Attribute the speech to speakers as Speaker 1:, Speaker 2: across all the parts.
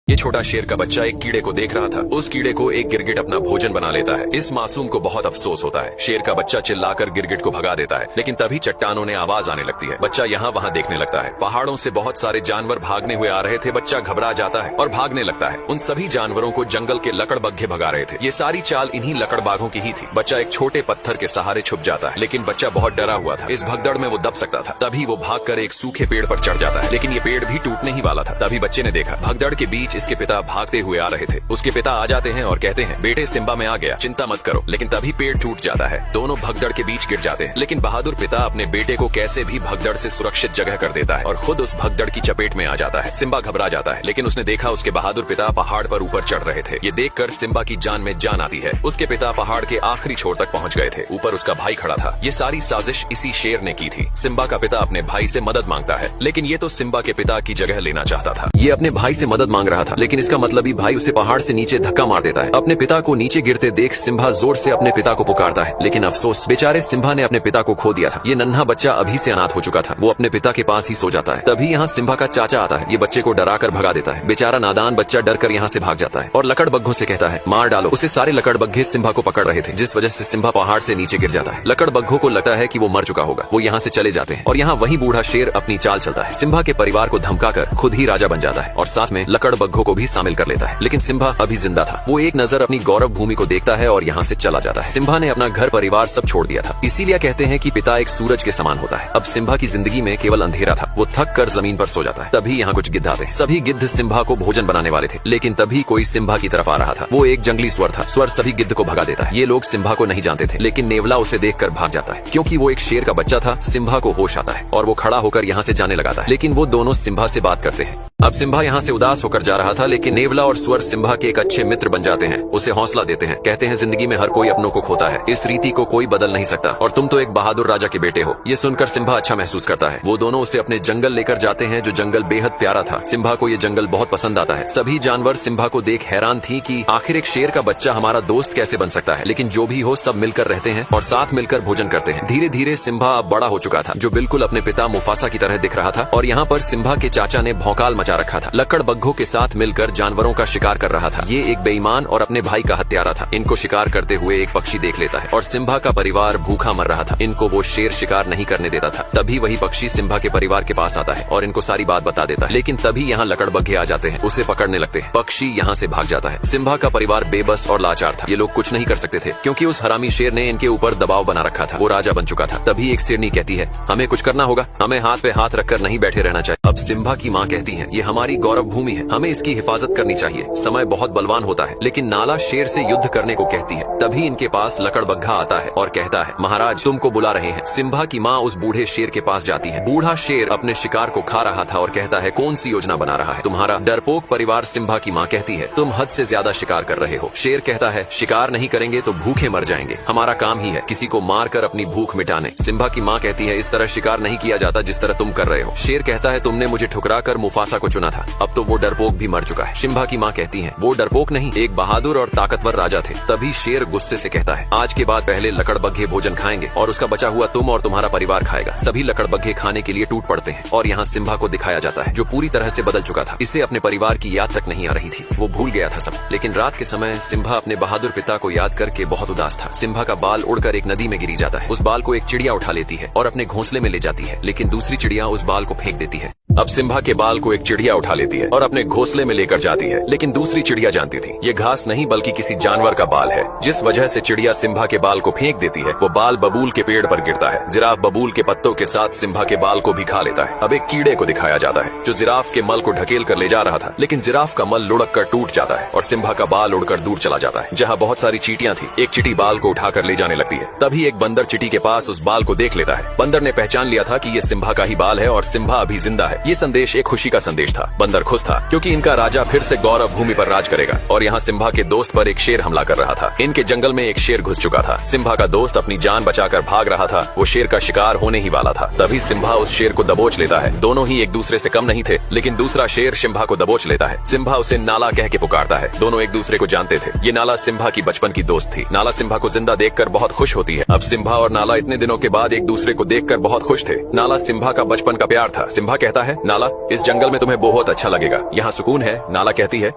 Speaker 1: ये छोटा शेर का बच्चा एक कीड़े को देख रहा था। उस कीड़े को एक गिरगिट अपना भोजन बना लेता है। इस मासूम को बहुत अफसोस होता है। शेर का बच्चा चिल्लाकर गिरगिट को भगा देता है, लेकिन तभी चट्टानों ने आवाज आने लगती है। बच्चा यहाँ वहाँ देखने लगता है। पहाड़ों से बहुत सारे जानवर भागने हुए आ रहे थे। बच्चा घबरा जाता है और भागने लगता है। उन सभी जानवरों को जंगल के लकड़बग्घे भगा रहे थे। ये सारी चाल इन्हीं लकड़बाघों की ही थी। बच्चा एक छोटे पत्थर के सहारे छुप जाता है, लेकिन बच्चा बहुत डरा हुआ था। इस भगदड़ में वो दब सकता था। तभी वो भागकर एक सूखे पेड़ पर चढ़ जाता है, लेकिन ये पेड़ भी टूटने ही वाला था। तभी बच्चे ने देखा भगदड़ के बीच इसके पिता भागते हुए आ रहे थे। उसके पिता आ जाते हैं और कहते हैं, बेटे सिम्बा में आ गया, चिंता मत करो। लेकिन तभी पेड़ टूट जाता है। दोनों भगदड़ के बीच गिर जाते हैं, लेकिन बहादुर पिता अपने बेटे को कैसे भी भगदड़ से सुरक्षित जगह कर देता है और खुद उस भगदड़ की चपेट में आ जाता है। सिम्बा घबरा जाता है, लेकिन उसने देखा उसके बहादुर पिता पहाड़ पर ऊपर चढ़ रहे थे। ये देखकर सिम्बा की जान में जान आती है। उसके पिता पहाड़ के आखिरी छोर तक पहुंच गए थे। ऊपर उसका भाई खड़ा था। ये सारी साजिश इसी शेर ने की थी। सिम्बा का पिता अपने भाई से मदद मांगता है, लेकिन ये तो सिम्बा के पिता की जगह लेना चाहता था। ये अपने भाई से मदद मांग रहा था, लेकिन इसका मतलब ही भाई उसे पहाड़ से नीचे धक्का मार देता है। अपने पिता को नीचे गिरते देख सिम्बा जोर से अपने पिता को पुकारता है, लेकिन अफसोस बेचारे सिम्बा ने अपने पिता को खो दिया था। ये नन्हा बच्चा अभी से अनाथ हो चुका था। वो अपने पिता के पास ही सो जाता है। तभी यहाँ सिम्बा का चाचा आता है। ये बच्चे को डरा कर भगा देता है। बेचारा नादान बच्चा डर कर यहाँ से भाग जाता है और लकड़बग्घों से कहता है, मार डालो उसे। सारे लकड़बग्घे सिम्बा को पकड़ रहे थे, जिस वजह से सिम्बा पहाड़ से नीचे गिर जाता है। लकड़बग्घों को लगता है कि वो मर चुका होगा। वो यहाँ से चले जाते हैं और यहाँ वही बूढ़ा शेर अपनी चाल चलता है। सिम्बा के परिवार को धमकाकर खुद ही राजा बन जाता है और साथ में लकड़बग्घों को भी शामिल कर लेता है। लेकिन सिम्बा अभी जिंदा था। वो एक नजर अपनी गौरव भूमि को देखता है और यहाँ से चला जाता है। सिम्बा ने अपना घर परिवार सब छोड़ दिया था। इसीलिए कहते हैं कि पिता एक सूरज के समान होता है। अब सिम्बा की जिंदगी में केवल अंधेरा था। वो थक कर जमीन पर सो जाता है। तभी यहाँ कुछ गिद्ध आते। सभी गिद्ध सिम्बा को भोजन बनाने वाले थे, लेकिन तभी कोई सिम्बा की तरफ आ रहा था। वो एक जंगली स्वर था। स्वर सभी गिद्ध को भगा देता है। ये लोग सिम्बा को नहीं जानते थे, लेकिन नेवला उसे देखकर भाग जाता है। क्योंकि वो एक शेर का बच्चा था, सिम्बा को होश आता है और वो खड़ा होकर यहाँ से जाने लगाता है। लेकिन वो दोनों सिम्बा से बात करते हैं। अब सिम्बा यहाँ से उदास होकर जा रहा था, लेकिन नेवला और स्वर सिम्बा के एक अच्छे मित्र बन जाते हैं। उसे हौसला देते हैं। कहते हैं, जिंदगी में हर कोई अपनों को खोता है। इस रीति को कोई बदल नहीं सकता और तुम तो एक बहादुर राजा के बेटे हो। ये सुनकर सिम्बा अच्छा महसूस करता है। वो दोनों उसे अपने जंगल लेकर जाते हैं, जो जंगल बेहद प्यारा था। सिम्बा को ये जंगल बहुत पसंद आता है। सभी जानवर सिम्बा को देख हैरान थी कि आखिर एक शेर का बच्चा हमारा दोस्त कैसे बन सकता है। लेकिन जो भी हो, सब मिलकर रहते हैं और साथ मिलकर भोजन करते हैं। धीरे धीरे सिम्बा अब बड़ा हो चुका था, जो बिल्कुल अपने पिता मुफासा की तरह दिख रहा था। और यहाँ पर सिम्बा के चाचा ने भौकाल मचा रखा था। लकड़बग्घों के साथ मिलकर जानवरों का शिकार कर रहा था। ये एक बेईमान और अपने भाई का हत्यारा था। इनको शिकार करते हुए एक पक्षी देख लेता है और सिम्बा का परिवार भूखा मर रहा था। इनको वो शेर शिकार नहीं करने देता था। तभी वही पक्षी सिम्बा के परिवार के पास आता है और इनको सारी बात बता देता है। लेकिन तभी यहाँ लकड़बग्घे आ जाते हैं, उसे पकड़ने लगते हैं। पक्षी यहाँ से भाग जाता है। सिम्बा का परिवार बेबस और लाचार था। ये लोग कुछ नहीं कर सकते थे, क्योंकि उस हरामी शेर ने इनके ऊपर दबाव बना रखा था। वो राजा बन चुका था। तभी एक शेरनी कहती है, हमें कुछ करना होगा। हमें हाथ पे हाथ रखकर नहीं बैठे रहना चाहिए। अब सिम्बा की माँ कहती है, ये हमारी गौरव भूमि है, हमें इसकी हिफाजत करनी चाहिए। समय बहुत बलवान होता है। लेकिन नाला शेर से युद्ध करने को कहती है। तभी इनके पास लकड़बग्घा आता है और कहता है, महाराज तुमको बुला रहे हैं। सिम्बा की माँ उस बूढ़े शेर के पास जाती है। बूढ़ा शेर अपने शिकार को खा रहा था और कहता है, कौन सी योजना बना रहा है तुम्हारा डरपोक परिवार। सिम्बा की माँ कहती है, तुम हद से ज्यादा शिकार कर रहे हो। शेर कहता है, शिकार नहीं करेंगे तो भूखे मर जाएंगे। हमारा काम ही है किसी को मार कर अपनी भूख मिटाने। सिम्बा की माँ कहती है, इस तरह शिकार नहीं किया जाता जिस तरह तुम कर रहे हो। शेर कहता है, तुमने मुझे ठुकरा कर मुफासा को चुना था, अब तो वो डरपोक भी मर चुका है। सिम्बा की माँ कहती है, वो डरपोक नहीं, एक बहादुर और ताकतवर राजा थे। तभी शेर गुस्से से कहता है, आज के बाद पहले लकड़बग्घे भोजन खाएंगे और उसका बचा हुआ तुम और तुम्हारा परिवार खाएगा। सभी लकड़बग्घे खाने के लिए टूट पड़ते हैं और यहाँ सिम्बा को दिखाया जाता है, जो पूरी तरह से बदल चुका था। इसे अपने परिवार की याद तक नहीं आ रही थी। वो भूल गया था सब। लेकिन रात के समय सिम्बा अपने बहादुर पिता को याद करके बहुत उदास था। सिम्बा का बाल उड़कर एक नदी में गिरी जाता है। उस बाल को एक चिड़िया उठा लेती है और अपने घोंसले में ले जाती है, लेकिन दूसरी चिड़िया उस बाल को फेंक देती है। अब सिम्बा के बाल को एक चिड़िया उठा लेती है और अपने घोंसले में लेकर जाती है, लेकिन दूसरी चिड़िया जानती थी ये घास नहीं बल्कि किसी जानवर का बाल है। जिस वजह से चिड़िया सिम्बा के बाल को फेंक देती है, वो बाल बबूल के पेड़ पर गिरता है। जिराफ बबूल के पत्तों के साथ सिम्बा के बाल को भी खा लेता है। अब एक कीड़े को दिखाया जाता है, जो जिराफ के मल को ढकेल कर ले जा रहा था, लेकिन जिराफ का मल लुढ़क कर टूट जाता है और सिम्बा का बाल उड़कर दूर चला जाता है, जहाँ बहुत सारी चींटियां थी। एक चींटी बाल को उठाकर ले जाने लगती है। तभी एक बंदर चींटी के पास उस बाल को देख लेता है। बंदर ने पहचान लिया था कि ये सिम्बा का ही बाल है और सिम्बा अभी जिंदा है। ये संदेश एक खुशी का संदेश था। बंदर खुश था, क्योंकि इनका राजा फिर से गौरव भूमि पर राज करेगा। और यहाँ सिम्बा के दोस्त पर एक शेर हमला कर रहा था। इनके जंगल में एक शेर घुस चुका था। सिम्बा का दोस्त अपनी जान बचाकर भाग रहा था। वो शेर का शिकार होने ही वाला था। तभी सिम्बा उस शेर को दबोच लेता है। दोनों ही एक दूसरे से कम नहीं थे, लेकिन दूसरा शेर सिम्बा को दबोच लेता है। सिम्बा उसे नाला कह के पुकारता है। दोनों एक दूसरे को जानते थे। ये नाला सिम्बा की बचपन की दोस्त थी। नाला सिम्बा को जिंदा देखकर बहुत खुश होती है। अब सिम्बा और नाला इतने दिनों के बाद एक दूसरे को देखकर बहुत खुश थे। नाला सिम्बा का बचपन का प्यार था। सिम्बा कहता है, नाला, इस जंगल में तुम्हें बहुत अच्छा लगेगा, यहाँ सुकून है। नाला कहती है,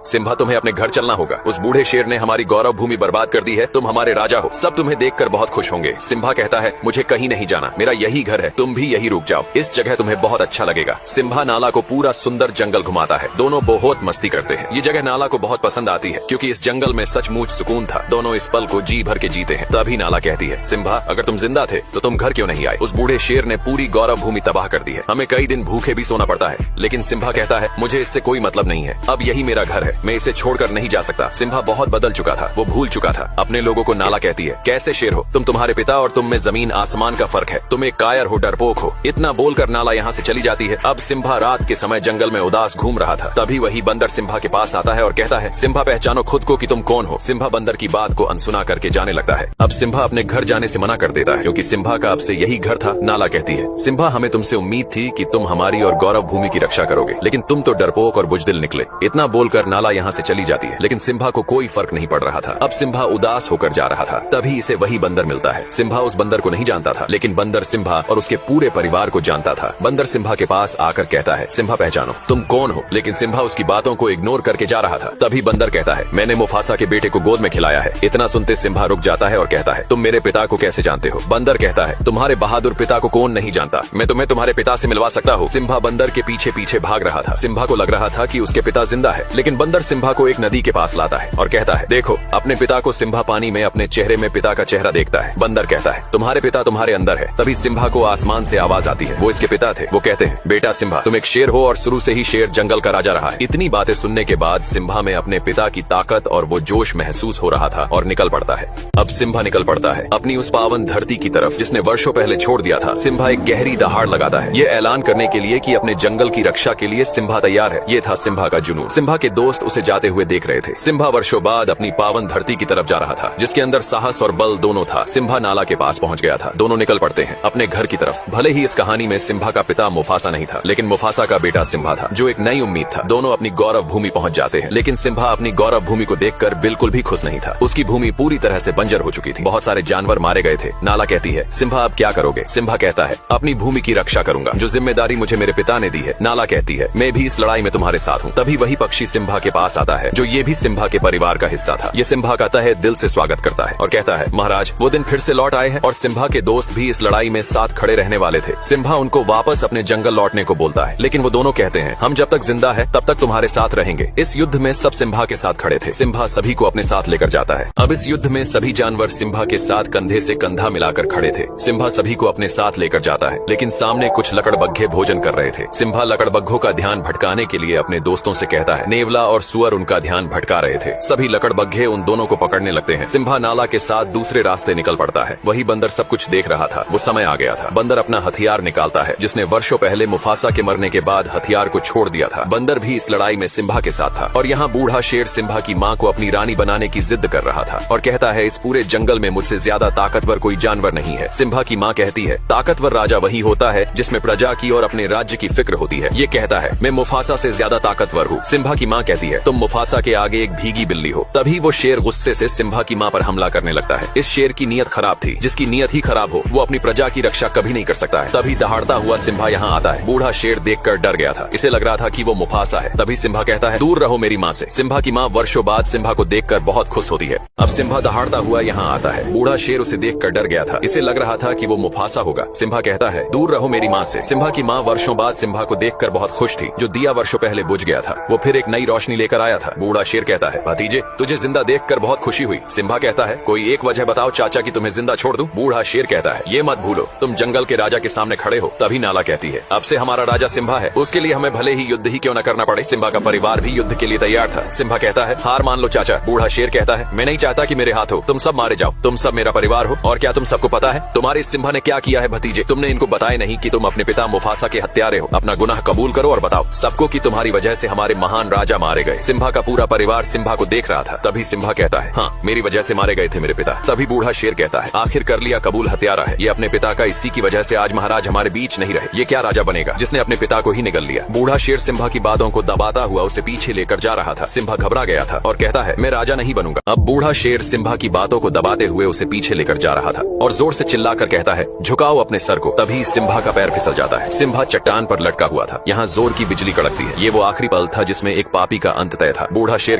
Speaker 1: सिम्बा तुम्हें अपने घर चलना होगा, उस बूढ़े शेर ने हमारी गौरव भूमि बर्बाद कर दी है, तुम हमारे राजा हो, सब तुम्हें देखकर बहुत खुश होंगे। सिम्बा कहता है, मुझे कहीं नहीं जाना, मेरा यही घर है, तुम भी यही रुक जाओ, इस जगह तुम्हें बहुत अच्छा लगेगा। सिम्बा नाला को पूरा सुंदर जंगल घुमाता है, दोनों बहुत मस्ती करते हैं। ये जगह नाला को बहुत पसंद आती है क्योंकि इस जंगल में सचमुच सुकून था। दोनों इस पल को जी भर के जीते हैं। तभी नाला कहती है, सिम्बा अगर तुम जिंदा थे तो तुम घर क्यों नहीं आए? उस बूढ़े शेर ने पूरी गौरव भूमि तबाह कर दी है, हमें कई दिन भूखे भी सोना पड़ता है। लेकिन सिम्बा कहता है, मुझे इससे कोई मतलब नहीं है, अब यही मेरा घर है, मैं इसे छोड़कर नहीं जा सकता। सिम्बा बहुत बदल चुका था, वो भूल चुका था अपने लोगों को। नाला कहती है, कैसे शेर हो तुम, तुम्हारे पिता और तुम में जमीन आसमान का फर्क है, तुम एक कायर हो, डरपोक हो। इतना बोलकर नाला यहाँ से चली जाती है। अब सिम्बा रात के समय जंगल में उदास घूम रहा था, तभी वही बंदर सिम्बा के पास आता है और कहता है, सिम्बा पहचानो खुद को कि तुम कौन हो। सिम्बा बंदर की बात को अनसुना करके जाने लगता है। अब सिम्बा अपने घर जाने से मना कर देता है क्योंकि सिम्बा का अब से यही घर था। नाला कहती है, सिम्बा हमें तुमसे उम्मीद थी कि तुम हमारी और गौरव भूमि की रक्षा करोगे, लेकिन तुम तो डरपोक और बुजदिल निकले। इतना बोलकर नाला यहाँ से चली जाती है, लेकिन सिम्बा को कोई फर्क नहीं पड़ रहा था। अब सिम्बा उदास होकर जा रहा था, तभी इसे वही बंदर मिलता है। सिम्बा उस बंदर को नहीं जानता था, लेकिन बंदर सिम्बा और उसके पूरे परिवार को जानता था। बंदर सिम्बा के पास आकर कहता है, सिम्बा पहचानो तुम कौन हो। लेकिन सिम्बा उसकी बातों को इग्नोर करके जा रहा था। तभी बंदर कहता है, मैंने मुफासा के बेटे को गोद में खिलाया है। इतना सुनते सिम्बा रुक जाता है और कहता है, तुम मेरे पिता को कैसे जानते हो? बंदर कहता है, तुम्हारे बहादुर पिता को कौन नहीं जानता, मैं तुम्हें तुम्हारे पिता से मिलवा सकता हूँ। सिम्बा बंदर के पीछे पीछे भाग रहा था। सिम्बा को लग रहा था कि उसके पिता जिंदा है, लेकिन बंदर सिम्बा को एक नदी के पास लाता है और कहता है, देखो अपने पिता को। सिम्बा पानी में अपने चेहरे में पिता का चेहरा देखता है। बंदर कहता है, तुम्हारे पिता तुम्हारे अंदर है। तभी सिम्बा को आसमान से आवाज आती है, वो इसके पिता थे। वो कहते हैं, बेटा सिम्बा तुम एक शेर हो और शुरू से ही शेर जंगल का राजा रहा है। इतनी बातें सुनने के बाद सिम्बा में अपने पिता की ताकत और वो जोश महसूस हो रहा था और निकल पड़ता है। अब सिम्बा निकल पड़ता है अपनी उस पावन धरती की तरफ जिसने वर्षों पहले छोड़ दिया था। सिम्बा एक गहरी दहाड़ लगाता है, ये ऐलान करने के लिए कि अपने जंगल की रक्षा के लिए सिम्बा तैयार है। ये था सिम्बा का जुनून। सिम्बा के दोस्त उसे जाते हुए देख रहे थे। सिम्बा वर्षों बाद अपनी पावन धरती की तरफ जा रहा था जिसके अंदर साहस और बल दोनों था। सिम्बा नाला के पास पहुंच गया था। दोनों निकल पड़ते हैं अपने घर की तरफ। भले ही इस कहानी में सिम्बा का पिता मुफासा नहीं था, लेकिन मुफासा का बेटा सिम्बा था जो एक नई उम्मीद था। दोनों अपनी गौरव भूमि पहुंच जाते हैं, लेकिन सिम्बा अपनी गौरव भूमि को देखकर बिल्कुल भी खुश नहीं था। उसकी भूमि पूरी तरह से बंजर हो चुकी थी, बहुत सारे जानवर मारे गए थे। नाला कहती है, सिम्बा अब क्या करोगे? सिम्बा कहता है, अपनी भूमि की रक्षा करूंगा, जो जिम्मेदारी मुझे मेरे पिता ने दी है। नाला कहती है, मैं भी इस लड़ाई में तुम्हारे साथ हूँ। तभी वही पक्षी सिम्बा के पास आता है जो ये भी सिम्बा के परिवार का हिस्सा था। ये सिम्बा का तहे दिल से स्वागत करता है और कहता है, महाराज वो दिन फिर से लौट आए हैं और सिम्बा के दोस्त भी इस लड़ाई में साथ खड़े रहने वाले थे। सिम्बा उनको वापस अपने जंगल लौटने को बोलता है, लेकिन वो दोनों कहते हैं, हम जब तक जिंदा है तब तक तुम्हारे साथ रहेंगे। इस युद्ध में सब सिम्बा के साथ खड़े थे। सिम्बा सभी को अपने साथ लेकर जाता है। अब इस युद्ध में सभी जानवर सिम्बा के साथ कंधे से कंधा मिलाकर खड़े थे। सिम्बा सभी को अपने साथ लेकर जाता है, लेकिन सामने कुछ लकड़बग्घे भोजन कर रहे थे। सिम्बा लकड़बग्घों का ध्यान भटकाने के लिए अपने दोस्तों से कहता है। नेवला और सुअर उनका ध्यान भटका रहे थे। सभी लकड़बग्घे उन दोनों को पकड़ने लगते हैं। सिम्बा नाला के साथ दूसरे रास्ते निकल पड़ता है। वही बंदर सब कुछ देख रहा था। वो समय आ गया था। बंदर अपना हथियार निकालता है जिसने वर्षों पहले मुफासा के मरने के बाद हथियार को छोड़ दिया था। बंदर भी इस लड़ाई में सिम्बा के साथ था और यहाँ बूढ़ा शेर सिम्बा की माँ को अपनी रानी बनाने की जिद कर रहा था और कहता है, इस पूरे जंगल में मुझसे ज्यादा ताकतवर कोई जानवर नहीं है। सिम्बा की माँ कहती है, ताकतवर राजा वही होता है जिसमें प्रजा की और अपने राज्य की फिक्र होती है। ये कहता है, मैं मुफासा से ज्यादा ताकतवर हूँ। सिम्बा की माँ कहती है, तुम मुफासा के आगे एक भीगी बिल्ली हो। तभी वो शेर गुस्से से सिम्बा की माँ पर हमला करने लगता है। इस शेर की नीयत खराब थी। जिसकी नीयत ही खराब हो वो अपनी प्रजा की रक्षा कभी नहीं कर सकता है। तभी दहाड़ता हुआ सिम्बा यहाँ आता है। बूढ़ा शेर देखकर डर गया था। इसे लग रहा था कि वो मुफासा है। तभी सिम्बा कहता है, दूर रहो मेरी माँ से। सिम्बा की माँ वर्षों बाद सिम्बा को देखकर बहुत खुश होती है। अब सिम्बा दहाड़ता हुआ यहाँ आता है। बूढ़ा शेर उसे देखकर डर गया था। इसे लग रहा था कि वो मुफासा होगा। सिम्बा कहता है, दूर रहो मेरी माँ से। सिम्बा की माँ वर्षों बाद सिम्बा को देखकर बहुत खुश थी। जो दिया वर्षों पहले बुझ गया था वो फिर एक नई रोशनी लेकर आया था। बूढ़ा शेर कहता है, भतीजे तुझे जिंदा देखकर बहुत खुशी हुई। सिम्बा कहता है, कोई एक वजह बताओ चाचा कि तुम्हें जिंदा छोड़ दूं। बूढ़ा शेर कहता है, ये मत भूलो तुम जंगल के राजा के सामने खड़े हो। तभी नाला कहती है, अब से हमारा राजा सिम्बा है, उसके लिए हमें भले ही युद्ध ही क्यों न करना पड़े। सिम्बा का परिवार भी युद्ध के लिए तैयार था। सिम्बा कहता है, हार मान लो चाचा। बूढ़ा शेर कहता है, मैं नहीं चाहता कि मेरे हाथ हो, तुम सब मारे जाओ। तुम सब मेरा परिवार हो और क्या तुम सबको पता है तुम्हारे इस सिम्बा ने क्या किया है भतीजे? तुमने इनको बताया नहीं कि तुम अपने पिता मुफासा के हत्यारे हो। अपना गुनाह कबूल करो और बताओ सबको कि तुम्हारी वजह से हमारे महान राजा मारे गए। सिम्बा का पूरा परिवार सिम्बा को देख रहा था। तभी सिम्बा कहता है, हाँ मेरी वजह से मारे गए थे मेरे पिता। तभी बूढ़ा शेर कहता है, आखिर कर लिया कबूल, हत्यारा है ये अपने पिता का, इसी की वजह से आज महाराज हमारे बीच नहीं रहे। ये क्या राजा बनेगा जिसने अपने पिता को ही निगल लिया। बूढ़ा शेर सिम्बा की बातों को दबाता हुआ उसे पीछे लेकर जा रहा था। सिम्बा घबरा गया था और कहता है, मैं राजा नहीं बनूंगा। अब बूढ़ा शेर सिम्बा की बातों को दबाते हुए उसे पीछे लेकर जा रहा था और जोर से चिल्लाकर कहता है, झुकाओ अपने सर को। तभी सिम्बा का पैर फिसल जाता है। सिम्बा चट्टान पर लटका हुआ था। यहाँ जोर की बिजली कड़कती है। ये वो आखिरी पल था जिसमें एक पापी का अंत तय था। बूढ़ा शेर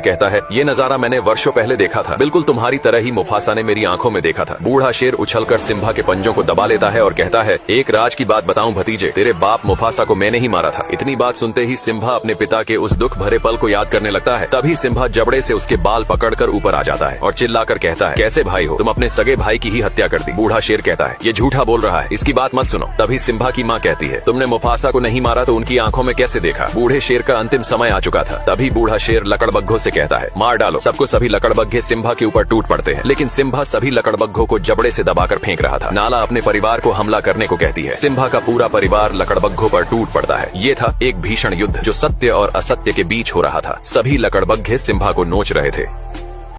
Speaker 1: कहता है, ये नजारा मैंने वर्षों पहले देखा था, बिल्कुल तुम्हारी तरह ही मुफासा ने मेरी आंखों में देखा था। बूढ़ा शेर उछलकर सिम्बा के पंजों को दबा लेता है और कहता है, एक राज की बात बताऊं भतीजे, तेरे बाप मुफासा को मैंने ही मारा था। इतनी बात सुनते ही सिम्बा अपने पिता के उस दुख भरे पल को याद करने लगता है। तभी सिम्बा जबड़े से उसके बाल पकड़कर ऊपर आ जाता है और चिल्लाकर कहता है, कैसे भाई हो तुम, अपने सगे भाई की ही हत्या कर दी। बूढ़ा शेर कहता है, ये झूठा बोल रहा है, इसकी बात मत सुनो। तभी सिम्बा की माँ कहती है, तुमने मुफासा को नहीं मारा तो उनकी आंखों में कैसे देखा। बूढ़े शेर का अंतिम समय आ चुका था। तभी बूढ़ा शेर लकड़बग्घों से कहता है, मार डालो सबको। सभी लकड़बग्घे सिम्बा के ऊपर टूट पड़ते हैं, लेकिन सिम्बा सभी लकड़बग्घों को जबड़े से दबाकर फेंक रहा था। नाला अपने परिवार को हमला करने को कहती है। सिम्बा का पूरा परिवार लकड़बग्घों पर टूट पड़ता है। ये था एक भीषण युद्ध जो सत्य और असत्य के बीच हो रहा था। सभी लकड़बग्घे सिम्बा को नोच रहे थे।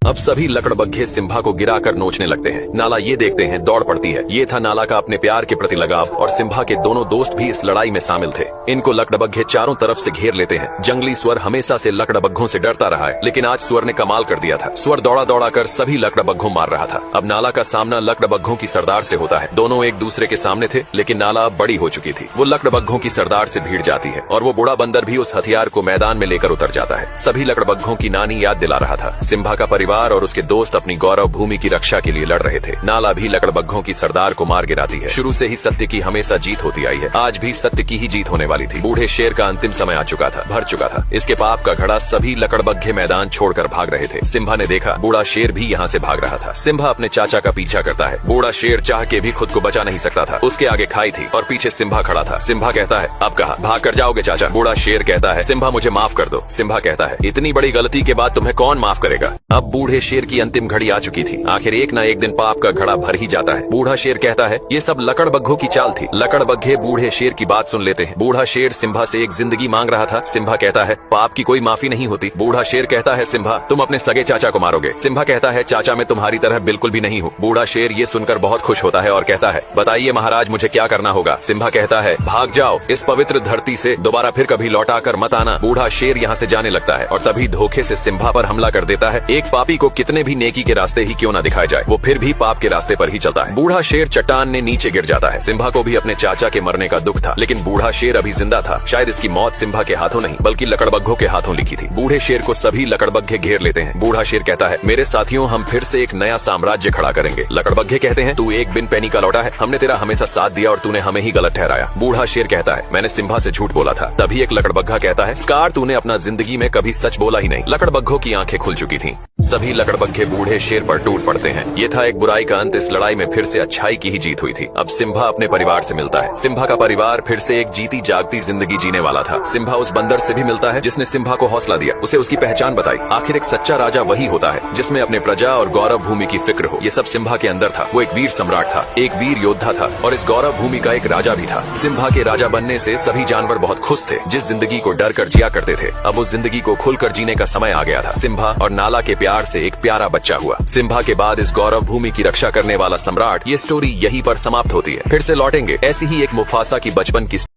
Speaker 1: अब सभी लकड़बग्घे सिम्बा को गिराकर नोचने लगते हैं। नाला ये देखते हैं, दौड़ पड़ती है। ये था नाला का अपने प्यार के प्रति लगाव, और सिम्बा के दोनों दोस्त भी इस लड़ाई में शामिल थे। इनको लकड़बग्घे चारों तरफ से घेर लेते हैं। जंगली स्वर हमेशा से लकड़बग्घों से डरता रहा है, लेकिन आज स्वर ने कमाल कर दिया था। स्वर दौड़ा दौड़ा कर सभी लकड़बग्घों मार रहा था। अब नाला का सामना लकड़बग्घों की सरदार से होता है। दोनों एक दूसरे के सामने थे, लेकिन नाला अब बड़ी हो चुकी थी। वो लकड़बग्घों की सरदार से भिड़ जाती है और वो बूढ़ा बंदर भी उस हथियार को मैदान में लेकर उतर जाता है। सभी लकड़बग्घों की नानी याद दिला रहा था। सिम्बा का परिवार और उसके दोस्त अपनी गौरव भूमि की रक्षा के लिए लड़ रहे थे। नाला भी लकड़बग्घों की सरदार को मार गिराती है। शुरू से ही सत्य की हमेशा जीत होती आई है। आज भी सत्य की ही जीत होने वाली थी। बूढ़े शेर का अंतिम समय आ चुका था, भर चुका था। इसके पाप का घड़ा सभी लकड़बग्घे मैदान छोड़कर भाग रहे थे। सिम्बा ने देखा बूढ़ा शेर भी यहाँ से भाग रहा था। सिम्बा अपने चाचा का पीछा करता है। बूढ़ा शेर चाह के भी खुद को बचा नहीं सकता था। उसके आगे खाई थी और पीछे सिम्बा खड़ा था। सिम्बा कहता है, अब कहा भाग कर जाओगे चाचा। बूढ़ा शेर कहता है, सिम्बा मुझे माफ कर दो। सिम्बा कहता है, इतनी बड़ी गलती के बाद तुम्हें कौन माफ करेगा। अब बूढ़े शेर की अंतिम घड़ी आ चुकी थी। आखिर एक न एक दिन पाप का घड़ा भर ही जाता है। बूढ़ा शेर कहता है, ये सब लकड़बग्घों की चाल थी। लकड़बग्घे बूढ़े शेर की बात सुन लेते हैं। बूढ़ा शेर सिम्बा से एक जिंदगी मांग रहा था। सिम्बा कहता है, पाप की कोई माफी नहीं होती। बूढ़ा शेर कहता है, सिम्बा तुम अपने सगे चाचा को मारोगे। सिम्बा कहता है, चाचा मैं तुम्हारी तरह बिल्कुल भी नहीं हूँ। बूढ़ा शेर ये सुनकर बहुत खुश होता है और कहता है, बताइए महाराज मुझे क्या करना होगा। सिम्बा कहता है, भाग जाओ इस पवित्र धरती से, दोबारा फिर कभी लौटा कर मत आना। बूढ़ा शेर यहाँ से जाने लगता है और तभी धोखे से सिम्बा पर हमला कर देता है। एक पापी को कितने भी नेकी के रास्ते ही क्यों न दिखाए जाए, वो फिर भी पाप के रास्ते पर ही चलता है। बूढ़ा शेर चट्टान ने नीचे गिर जाता है। सिम्बा को भी अपने चाचा के मरने का दुख था, लेकिन बूढ़ा शेर अभी जिंदा था। शायद इसकी मौत सिम्बा के हाथों नहीं बल्कि लकड़बग्घों के हाथों लिखी थी। बूढ़े शेर को सभी लकड़बग्घे घेर लेते हैं। बूढ़ा शेर कहता है, मेरे साथियों हम फिर से एक नया साम्राज्य खड़ा करेंगे। लकड़बग्घे कहते हैं, तू एक बिन पैनी का लौटा है, हमने तेरा हमेशा साथ दिया और तूने हमें ही गलत ठहराया। बूढ़ा शेर कहता है, मैंने सिम्बा से झूठ बोला था। तभी एक लकड़बग्घा कहता है, स्कार तूने अपना जिंदगी में कभी सच बोला ही नहीं। लकड़बग्घों की आंखें खुल चुकी थी। सभी लकड़बग्घे बूढ़े शेर पर टूट पड़ते हैं। ये था एक बुराई का अंत। इस लड़ाई में फिर से अच्छाई की ही जीत हुई थी। अब सिम्बा अपने परिवार से मिलता है। सिम्बा का परिवार फिर से एक जीती जागती जिंदगी जीने वाला था। सिम्बा उस बंदर से भी मिलता है जिसने सिम्बा को हौसला दिया, उसे उसकी पहचान बताई। आखिर एक सच्चा राजा वही होता है जिसमें अपने प्रजा और गौरव भूमि की फिक्र हो। ये सब सिम्बा के अंदर था। वो एक वीर सम्राट था, एक वीर योद्धा था और इस गौरव भूमि का एक राजा भी था। सिम्बा के राजा बनने से सभी जानवर बहुत खुश थे। जिस जिंदगी को डर कर जिया करते थे, अब उस जिंदगी को खुलकर जीने का समय आ गया था। सिम्बा और नाला के प्यार से एक प्यारा बच्चा हुआ। सिम्बा के बाद इस गौरव भूमि की रक्षा करने वाला सम्राट। ये स्टोरी यहीं पर समाप्त होती है। फिर से लौटेंगे ऐसी ही एक मुफासा की बचपन की